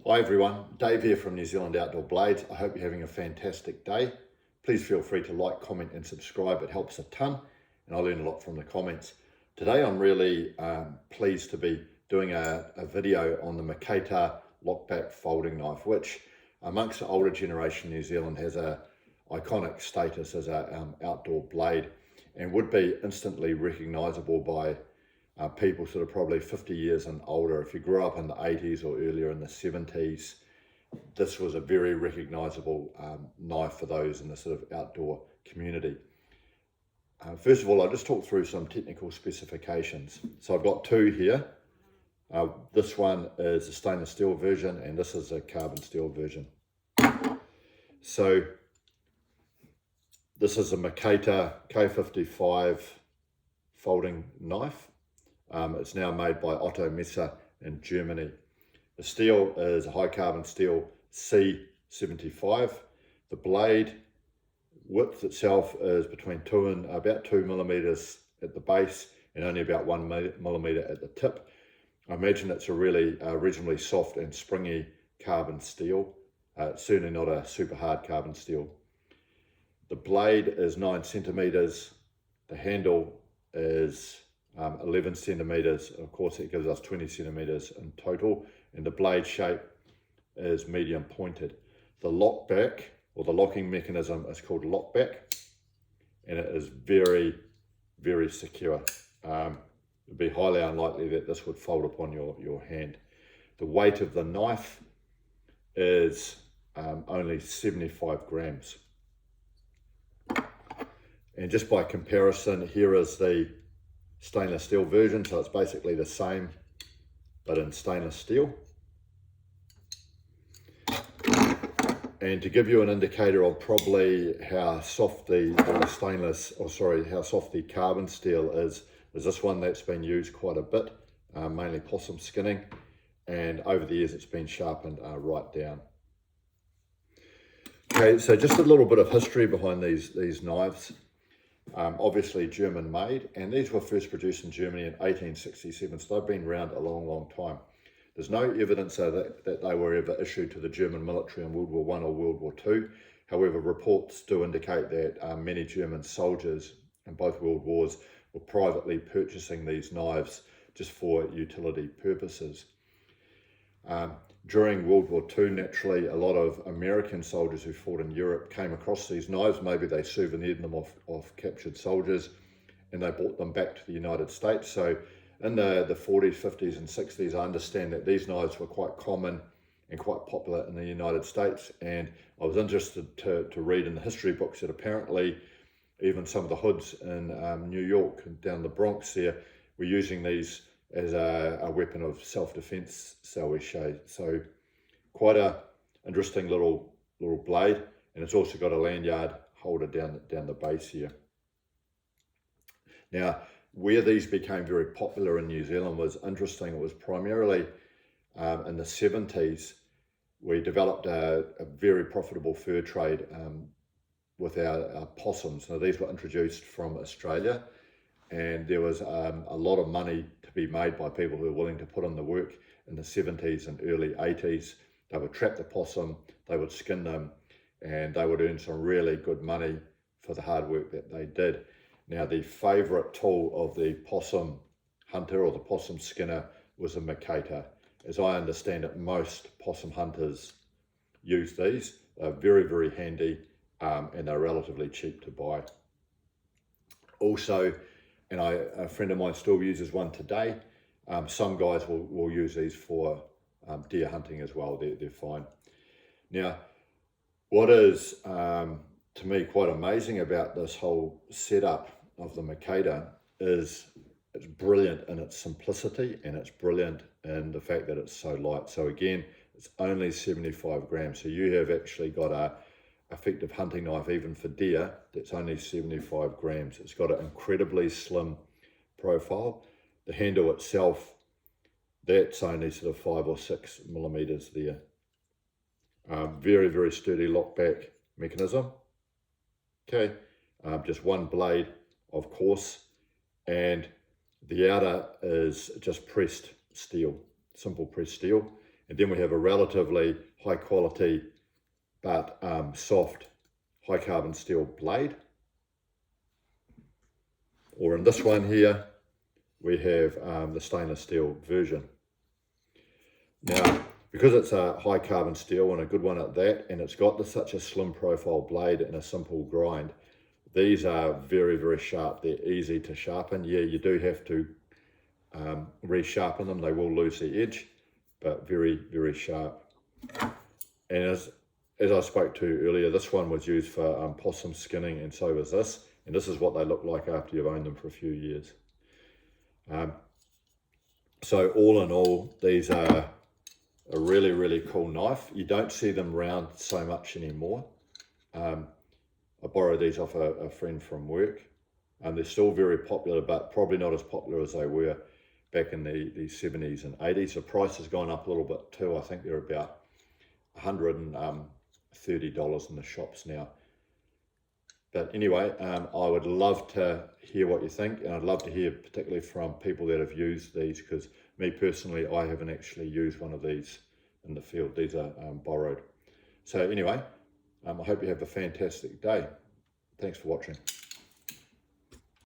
Hi everyone, Dave here from New Zealand Outdoor Blades. I hope you're having a fantastic day. Please feel free to like, comment and subscribe. It helps a ton and I learn a lot from the comments. Today I'm really pleased to be doing a video on the Mercator lockback folding knife, which amongst the older generation New Zealand has a iconic status as an outdoor blade and would be instantly recognisable by people sort of probably 50 years and older. If you grew up in the 80s or earlier in the 70s, this was a very recognisable knife for those in the sort of outdoor community. First of all, I'll just talk through some technical specifications. So I've got two here. This one is a stainless steel version and this is a carbon steel version. So this is a Mercator K55 folding knife. It's now made by Otto Messer in Germany. The steel is a high carbon steel C75. The blade width itself is between about 2 millimeters at the base and only about 1 millimeter at the tip. I imagine it's a really reasonably soft and springy carbon steel. Certainly not a super hard carbon steel. The blade is 9 centimeters. The handle is 11 centimeters. Of course, it gives us 20 centimeters in total, and the blade shape is medium pointed. The lockback, or the locking mechanism, is called lockback, and it is very, very secure. It would be highly unlikely that this would fold upon your hand. The weight of the knife is only 75 grams. And just by comparison, here is the stainless steel version, so it's basically the same but in stainless steel. And to give you an indicator of probably how soft the carbon steel is this one that's been used quite a bit, mainly possum skinning, and over the years it's been sharpened right down. Okay, so just a little bit of history behind these knives. Obviously German made, and these were first produced in Germany in 1867, so they've been around a long time. There's no evidence that they were ever issued to the German military in World War I or World War II. However, reports do indicate that many German soldiers in both world wars were privately purchasing these knives just for utility purposes. During World War II, naturally, a lot of American soldiers who fought in Europe came across these knives. Maybe they souvenired them off captured soldiers and they brought them back to the United States. So in the 40s, 50s and 60s, I understand that these knives were quite common and quite popular in the United States. And I was interested to read in the history books that apparently even some of the hoods in New York, down the Bronx there, were using these as a weapon of self-defense, shall we say. So quite a interesting little blade, and it's also got a lanyard holder down the base here. Now, where these became very popular in New Zealand was interesting. It was primarily in the 70s. We developed a very profitable fur trade with our possums. Now, these were introduced from Australia, and there was a lot of money to be made by people who were willing to put in the work in the 70s and early 80s. They would trap the possum, they would skin them, and they would earn some really good money for the hard work that they did. Now, the favourite tool of the possum hunter or the possum skinner was a Mercator. As I understand it, most possum hunters use these. They're very, very handy, and they're relatively cheap to buy. Also, and a friend of mine still uses one today. Some guys will use these for deer hunting as well. They're fine. Now, what is to me quite amazing about this whole setup of the Mercator is it's brilliant in its simplicity, and it's brilliant in the fact that it's so light. So again, it's only 75 grams. So you have actually got a effective hunting knife, even for deer, that's only 75 grams. It's got an incredibly slim profile. The handle itself, that's only sort of 5 or 6 millimeters there. Very, very sturdy lockback mechanism. Okay, just one blade, of course, and the outer is just pressed steel, simple pressed steel. And then we have a relatively high quality but soft high carbon steel blade. Or in this one here, we have the stainless steel version. Now, because it's a high carbon steel and a good one at that, and it's got such a slim profile blade and a simple grind, these are very, very sharp. They're easy to sharpen. Yeah, you do have to resharpen them. They will lose the edge, but very, very sharp. And as I spoke to earlier, this one was used for possum skinning, and so was this. And this is what they look like after you've owned them for a few years. So all in all, these are a really, really cool knife. You don't see them around so much anymore. I borrowed these off a friend from work. They're still very popular, but probably not as popular as they were back in the 70s and 80s. The price has gone up a little bit too. I think they're about $130 in the shops now. But anyway, I would love to hear what you think, and I'd love to hear particularly from people that have used these, because me personally, I haven't actually used one of these in the field. These are borrowed. So anyway, I hope you have a fantastic day. Thanks for watching.